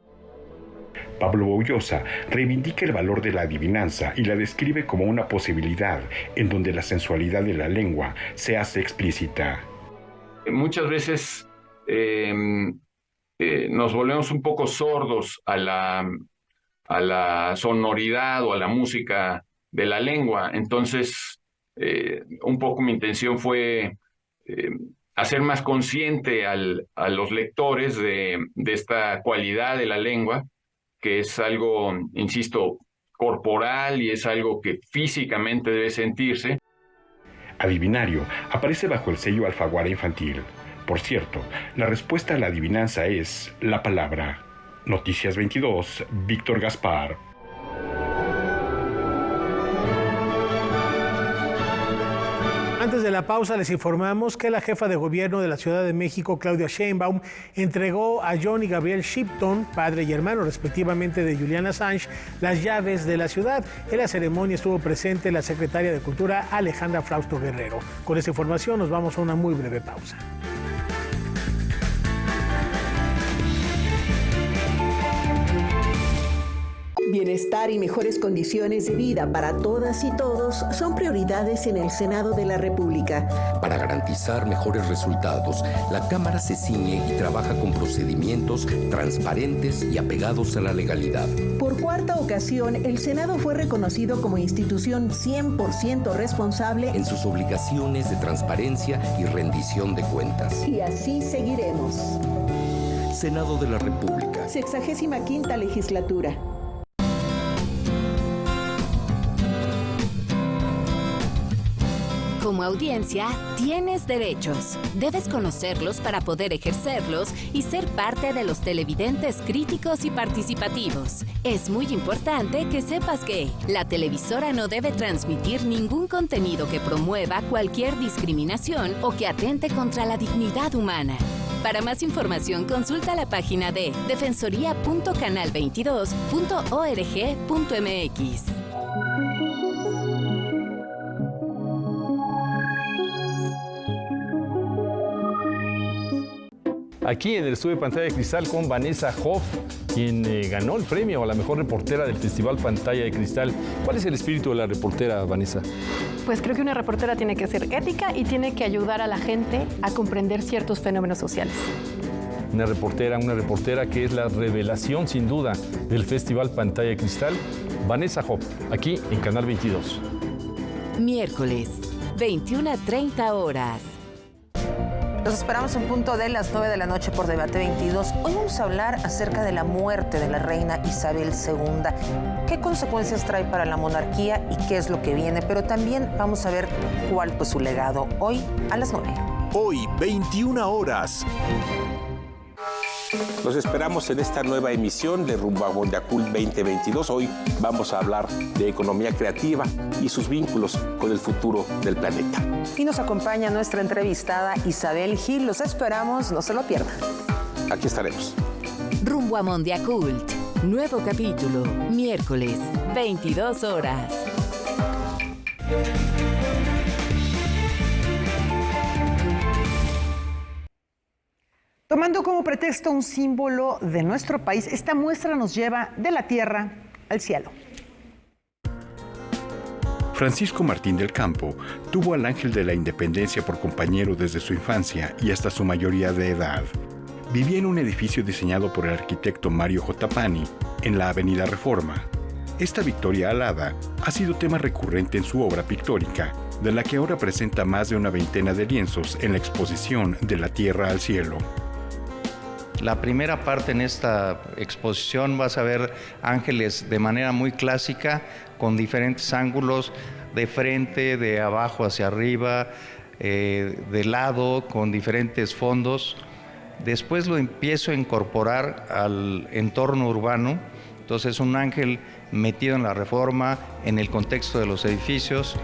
Pablo Boullosa reivindica el valor de la adivinanza y la describe como una posibilidad en donde la sensualidad de la lengua se hace explícita. Muchas veces nos volvemos un poco sordos a la sonoridad o a la música de la lengua. Entonces, un poco mi intención fue hacer más consciente a los lectores de esta cualidad de la lengua, que es algo, insisto, corporal y es algo que físicamente debe sentirse. Adivinario aparece bajo el sello Alfaguara Infantil. Por cierto, la respuesta a la adivinanza es la palabra. Noticias 22, Víctor Gaspar. Antes de la pausa les informamos que la jefa de gobierno de la Ciudad de México, Claudia Sheinbaum, entregó a John y Gabriel Shipton, padre y hermano respectivamente de Julian Assange, las llaves de la ciudad. En la ceremonia estuvo presente la secretaria de Cultura, Alejandra Frausto Guerrero. Con esta información nos vamos a una muy breve pausa. Bienestar y mejores condiciones de vida para todas y todos son prioridades en el Senado de la República. Para garantizar mejores resultados, la Cámara se ciñe y trabaja con procedimientos transparentes y apegados a la legalidad. Por cuarta ocasión, el Senado fue reconocido como institución 100% responsable en sus obligaciones de transparencia y rendición de cuentas. Y así seguiremos. Senado de la República. 65ª legislatura. Como audiencia, tienes derechos. Debes conocerlos para poder ejercerlos y ser parte de los televidentes críticos y participativos. Es muy importante que sepas que la televisora no debe transmitir ningún contenido que promueva cualquier discriminación o que atente contra la dignidad humana. Para más información, consulta la página de defensoría.canal22.org.mx. Aquí en el estudio de Pantalla de Cristal con Vanessa Hoff, quien ganó el premio a la mejor reportera del Festival Pantalla de Cristal. ¿Cuál es el espíritu de la reportera, Vanessa? Pues creo que una reportera tiene que ser ética y tiene que ayudar a la gente a comprender ciertos fenómenos sociales. Una reportera que es la revelación sin duda del Festival Pantalla de Cristal, Vanessa Hoff, aquí en Canal 22. Miércoles, 21:30 horas. Los esperamos en punto de las 9 de la noche por Debate 22. Hoy vamos a hablar acerca de la muerte de la reina Isabel II. ¿Qué consecuencias trae para la monarquía y qué es lo que viene? Pero también vamos a ver cuál fue su legado. Hoy a las 9. Hoy, 21 horas. Los esperamos en esta nueva emisión de Rumbo a Mondiacult 2022. Hoy vamos a hablar de economía creativa y sus vínculos con el futuro del planeta. Y nos acompaña nuestra entrevistada Isabel Gil. Los esperamos, no se lo pierdan. Aquí estaremos. Rumbo a Mondiacult. Nuevo capítulo. Miércoles, 22 horas. Tomando como pretexto un símbolo de nuestro país, esta muestra nos lleva de la tierra al cielo. Francisco Martín del Campo tuvo al Ángel de la Independencia por compañero desde su infancia y hasta su mayoría de edad. Vivía en un edificio diseñado por el arquitecto Mario J. Pani en la Avenida Reforma. Esta victoria alada ha sido tema recurrente en su obra pictórica, de la que ahora presenta más de una veintena de lienzos en la exposición De la Tierra al Cielo. La primera parte en esta exposición vas a ver ángeles de manera muy clásica, con diferentes ángulos, de frente, de abajo hacia arriba, de lado, con diferentes fondos. Después lo empiezo a incorporar al entorno urbano. Entonces un ángel metido en la Reforma, en el contexto de los edificios.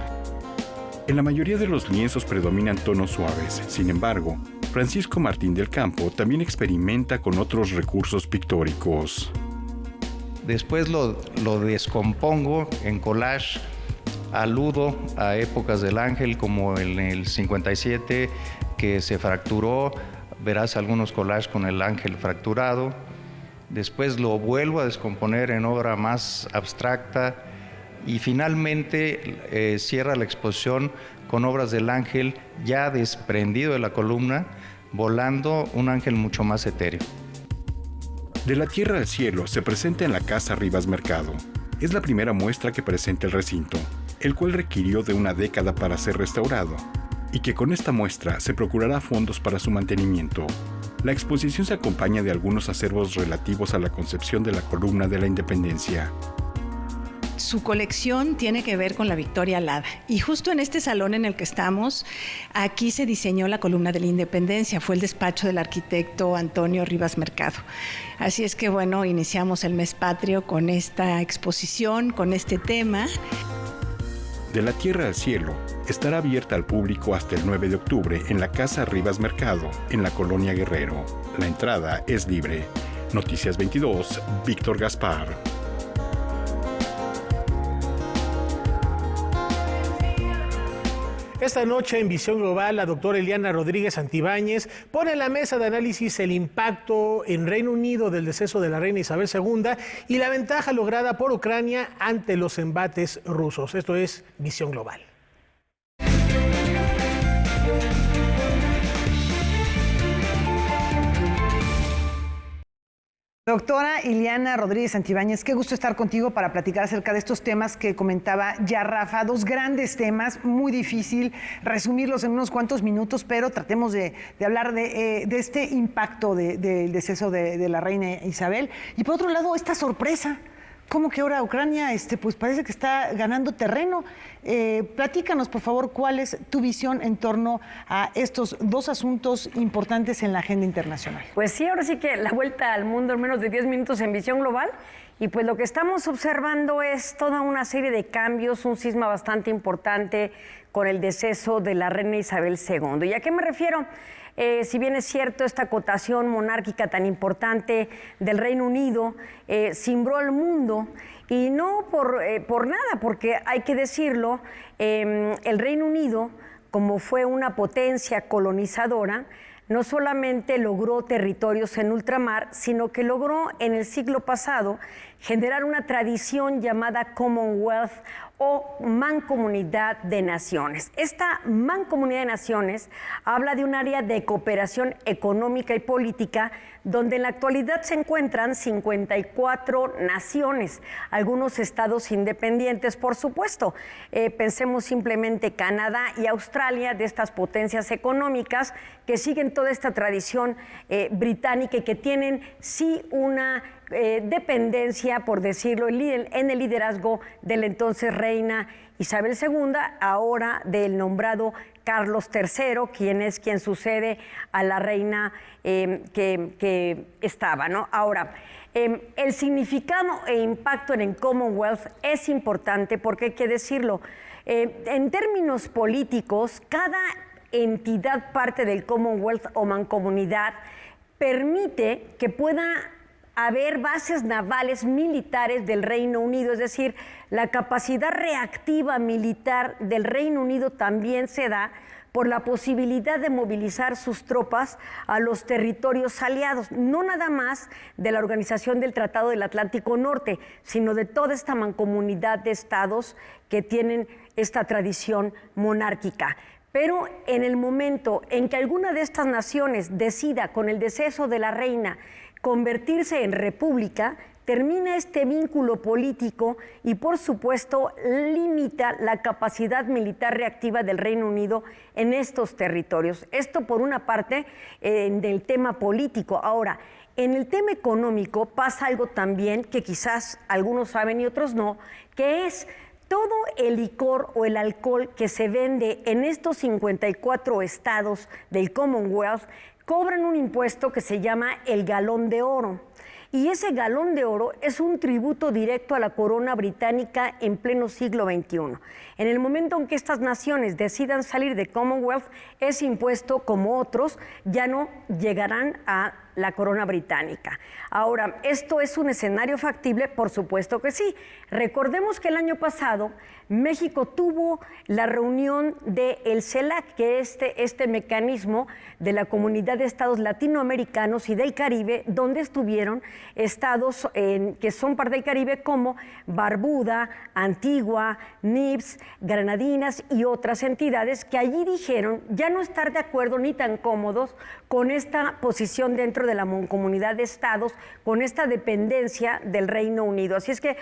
En la mayoría de los lienzos predominan tonos suaves. Sin embargo, Francisco Martín del Campo también experimenta con otros recursos pictóricos. Después lo descompongo en collage, aludo a épocas del ángel como en el 57 que se fracturó, verás algunos collages con el ángel fracturado. Después lo vuelvo a descomponer en obra más abstracta y finalmente cierra la exposición con obras del ángel ya desprendido de la columna, volando, un ángel mucho más etéreo. De la Tierra al Cielo se presenta en la Casa Rivas Mercado. Es la primera muestra que presenta el recinto, el cual requirió de una década para ser restaurado, y que con esta muestra se procurará fondos para su mantenimiento. La exposición se acompaña de algunos acervos relativos a la concepción de la columna de la Independencia. Su colección tiene que ver con la Victoria alada y justo en este salón en el que estamos, aquí se diseñó la columna de la Independencia, fue el despacho del arquitecto Antonio Rivas Mercado. Así es que bueno, iniciamos el mes patrio con esta exposición, con este tema. De la Tierra al Cielo estará abierta al público hasta el 9 de octubre en la Casa Rivas Mercado, en la Colonia Guerrero. La entrada es libre. Noticias 22, Víctor Gaspar. Esta noche en Visión Global, la doctora Eliana Rodríguez Santibáñez pone en la mesa de análisis el impacto en Reino Unido del deceso de la reina Isabel II y la ventaja lograda por Ucrania ante los embates rusos. Esto es Visión Global. Doctora Eliana Rodríguez Santibáñez, qué gusto estar contigo para platicar acerca de estos temas que comentaba ya Rafa, dos grandes temas, muy difícil resumirlos en unos cuantos minutos, pero tratemos de hablar de este impacto del deceso de la reina Isabel. Y por otro lado, esta sorpresa, como que ahora Ucrania pues parece que está ganando terreno. Platícanos, por favor, cuál es tu visión en torno a estos dos asuntos importantes en la agenda internacional. Pues sí, ahora sí que la vuelta al mundo en menos de 10 minutos en Visión Global. Y pues lo que estamos observando es toda una serie de cambios, un cisma bastante importante con el deceso de la reina Isabel II. ¿Y a qué me refiero? Si bien es cierto, esta acotación monárquica tan importante del Reino Unido cimbró al mundo, y no por nada, porque hay que decirlo, el Reino Unido, como fue una potencia colonizadora, no solamente logró territorios en ultramar, sino que logró en el siglo pasado generar una tradición llamada Commonwealth o Mancomunidad de Naciones. Esta Mancomunidad de Naciones habla de un área de cooperación económica y política donde en la actualidad se encuentran 54 naciones, algunos estados independientes, por supuesto. Pensemos simplemente Canadá y Australia, de estas potencias económicas que siguen toda esta tradición británica y que tienen sí una dependencia, por decirlo, en el liderazgo de la entonces reina Isabel II, ahora del nombrado Carlos III, quien sucede a la reina que estaba, ¿no? Ahora, el significado e impacto en el Commonwealth es importante porque hay que decirlo. En términos políticos, cada entidad parte del Commonwealth o mancomunidad permite que pueda haber bases navales militares del Reino Unido, es decir, la capacidad reactiva militar del Reino Unido también se da por la posibilidad de movilizar sus tropas a los territorios aliados, no nada más de la Organización del Tratado del Atlántico Norte, sino de toda esta mancomunidad de estados que tienen esta tradición monárquica. Pero en el momento en que alguna de estas naciones decida, con el deceso de la reina, convertirse en república, termina este vínculo político y, por supuesto, limita la capacidad militar reactiva del Reino Unido en estos territorios. Esto por una parte del tema político. Ahora, en el tema económico pasa algo también que quizás algunos saben y otros no, que es todo el licor o el alcohol que se vende en estos 54 estados del Commonwealth cobran un impuesto que se llama el galón de oro. Y ese galón de oro es un tributo directo a la corona británica en pleno siglo XXI. En el momento en que estas naciones decidan salir de Commonwealth, ese impuesto, como otros, ya no llegarán a la corona británica. Ahora, ¿esto es un escenario factible? Por supuesto que sí. Recordemos que el año pasado México tuvo la reunión del CELAC, que es este mecanismo de la Comunidad de Estados Latinoamericanos y del Caribe, donde estuvieron estados que son parte del Caribe como Barbuda, Antigua, Nips, Granadinas y otras entidades que allí dijeron ya no estar de acuerdo ni tan cómodos con esta posición dentro de la Comunidad de Estados, con esta dependencia del Reino Unido. Así es que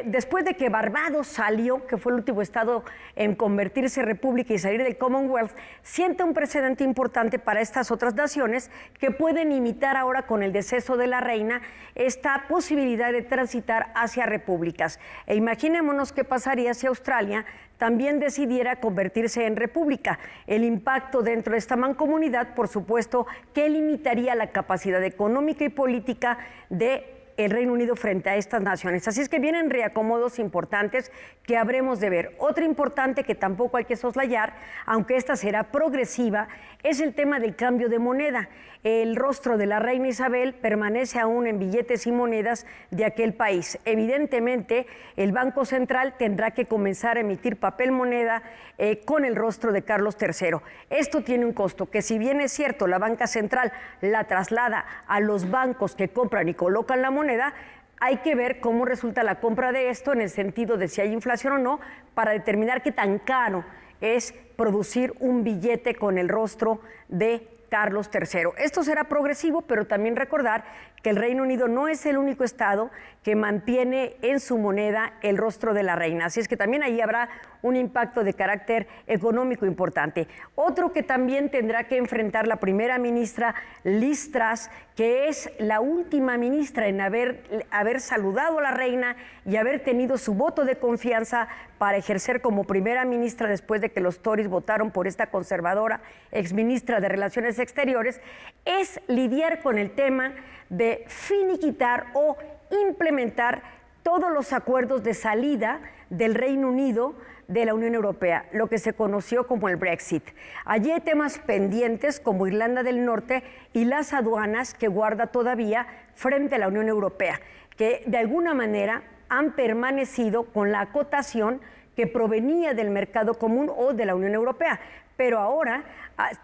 después de que Barbados salió, que fue el último estado en convertirse en república y salir del Commonwealth, siente un precedente importante para estas otras naciones que pueden imitar ahora con el deceso de la reina esta posibilidad de transitar hacia repúblicas. E imaginémonos qué pasaría si Australia también decidiera convertirse en república. El impacto dentro de esta mancomunidad, por supuesto, que limitaría la capacidad económica y política de el Reino Unido frente a estas naciones. Así es que vienen reacomodos importantes que habremos de ver. Otra importante que tampoco hay que soslayar, aunque esta será progresiva, es el tema del cambio de moneda. El rostro de la reina Isabel permanece aún en billetes y monedas de aquel país. Evidentemente, el Banco Central tendrá que comenzar a emitir papel moneda con el rostro de Carlos III. Esto tiene un costo, que si bien es cierto, la banca central la traslada a los bancos que compran y colocan la moneda, hay que ver cómo resulta la compra de esto en el sentido de si hay inflación o no, para determinar qué tan caro es producir un billete con el rostro de Carlos III. Esto será progresivo, pero también recordar que el Reino Unido no es el único estado que mantiene en su moneda el rostro de la reina. Así es que también ahí habrá un impacto de carácter económico importante. Otro que también tendrá que enfrentar la primera ministra Liz Truss, que es la última ministra en haber saludado a la reina y haber tenido su voto de confianza para ejercer como primera ministra después de que los Tories votaron por esta conservadora exministra de Relaciones Exteriores, es lidiar con el tema de finiquitar o implementar todos los acuerdos de salida del Reino Unido de la Unión Europea, lo que se conoció como el Brexit. Allí hay temas pendientes como Irlanda del Norte y las aduanas que guarda todavía frente a la Unión Europea, que de alguna manera han permanecido con la acotación que provenía del mercado común o de la Unión Europea, pero ahora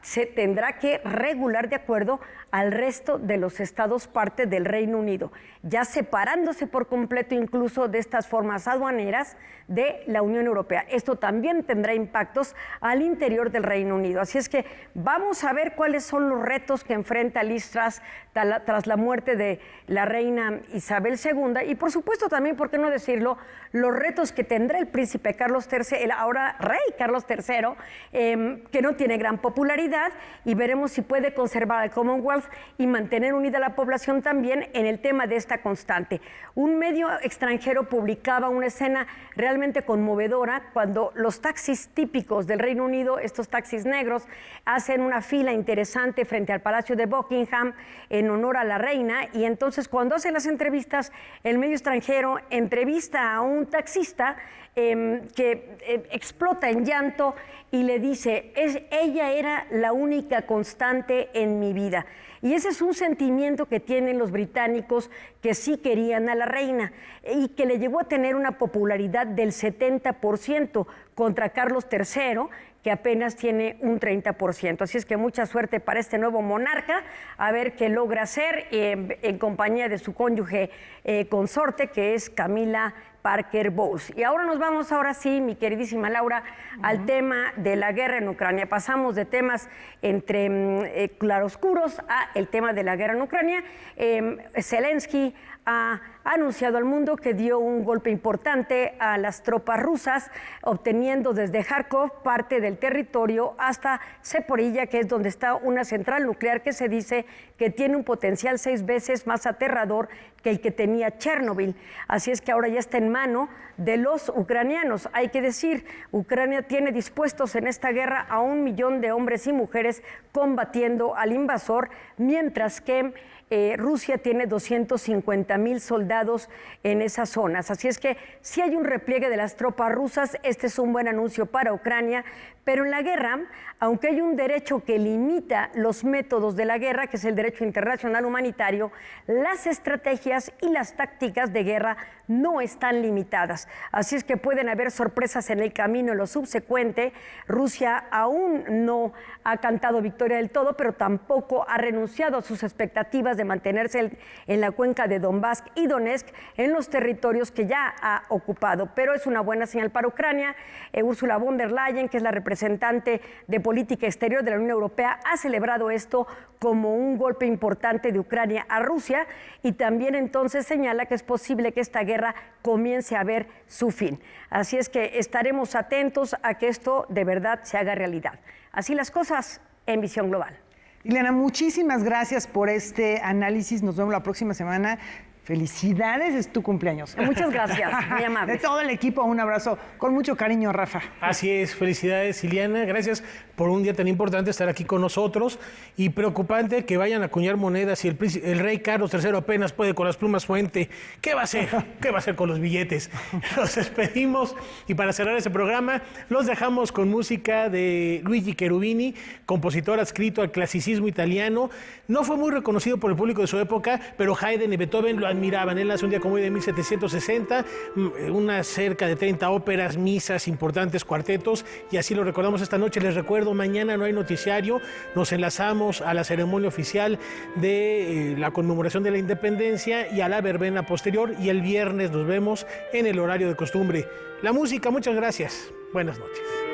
se tendrá que regular de acuerdo al resto de los estados parte del Reino Unido, ya separándose por completo incluso de estas formas aduaneras de la Unión Europea. Esto también tendrá impactos al interior del Reino Unido. Así es que vamos a ver cuáles son los retos que enfrenta Liz Truss tras la muerte de la reina Isabel II y por supuesto también, por qué no decirlo, los retos que tendrá el príncipe Carlos III, el ahora rey Carlos III, que no tiene gran popularidad, y veremos si puede conservar el Commonwealth y mantener unida a la población también en el tema de esta constante. Un medio extranjero publicaba una escena realmente conmovedora cuando los taxis típicos del Reino Unido, estos taxis negros, hacen una fila interesante frente al Palacio de Buckingham en honor a la reina, y entonces cuando hacen las entrevistas, el medio extranjero entrevista a un taxista que explota en llanto y le dice, ella era la única constante en mi vida. Y ese es un sentimiento que tienen los británicos que sí querían a la reina y que le llevó a tener una popularidad del 70% contra Carlos III, que apenas tiene un 30%. Así es que mucha suerte para este nuevo monarca, a ver qué logra hacer en compañía de su cónyuge consorte, que es Camila Parker Bowles. Y ahora nos vamos, ahora sí, mi queridísima Laura, al tema de la guerra en Ucrania. Pasamos de temas entre claroscuros a el tema de la guerra en Ucrania. Zelensky ha ha anunciado al mundo que dio un golpe importante a las tropas rusas, obteniendo desde Kharkov parte del territorio hasta Zaporilla, que es donde está una central nuclear que se dice que tiene un potencial 6 veces más aterrador que el que tenía Chernobyl. Así es que ahora ya está en mano de los ucranianos. Hay que decir, Ucrania tiene dispuestos en esta guerra a 1 millón de hombres y mujeres combatiendo al invasor, mientras que Rusia tiene 250,000 soldados en esas zonas. Así es que si hay un repliegue de las tropas rusas, este es un buen anuncio para Ucrania, pero en la guerra, aunque hay un derecho que limita los métodos de la guerra, que es el derecho internacional humanitario, las estrategias y las tácticas de guerra no están limitadas. Así es que pueden haber sorpresas en el camino en lo subsecuente. Rusia aún no ha cantado victoria del todo, pero tampoco ha renunciado a sus expectativas de mantenerse en la cuenca de Donbass y Donetsk, en los territorios que ya ha ocupado. Pero es una buena señal para Ucrania. Ursula von der Leyen, que es la representante de política exterior de la Unión Europea, ha celebrado esto como un golpe importante de Ucrania a Rusia, y también entonces señala que es posible que esta guerra comience a ver su fin. Así es que estaremos atentos a que esto de verdad se haga realidad. Así las cosas en Visión Global. Ileana, muchísimas gracias por este análisis. Nos vemos la próxima semana. Felicidades, es tu cumpleaños. Muchas gracias, muy amable. De todo el equipo, un abrazo con mucho cariño, Rafa. Así es, felicidades, Ileana. Gracias por un día tan importante estar aquí con nosotros. Y preocupante que vayan a acuñar monedas y el rey Carlos III apenas puede con las plumas fuente. ¿Qué va a hacer? ¿Qué va a hacer con los billetes? Los despedimos y para cerrar ese programa los dejamos con música de Luigi Cherubini, compositor adscrito al clasicismo italiano. No fue muy reconocido por el público de su época, pero Haydn y Beethoven lo admiraban. Él nació un día como hoy de 1760, unas cerca de 30 óperas, misas, importantes cuartetos, y así lo recordamos esta noche. Les recuerdo, mañana no hay noticiario, nos enlazamos a la ceremonia oficial de la conmemoración de la independencia y a la verbena posterior, y el viernes nos vemos en el horario de costumbre. La música, muchas gracias. Buenas noches.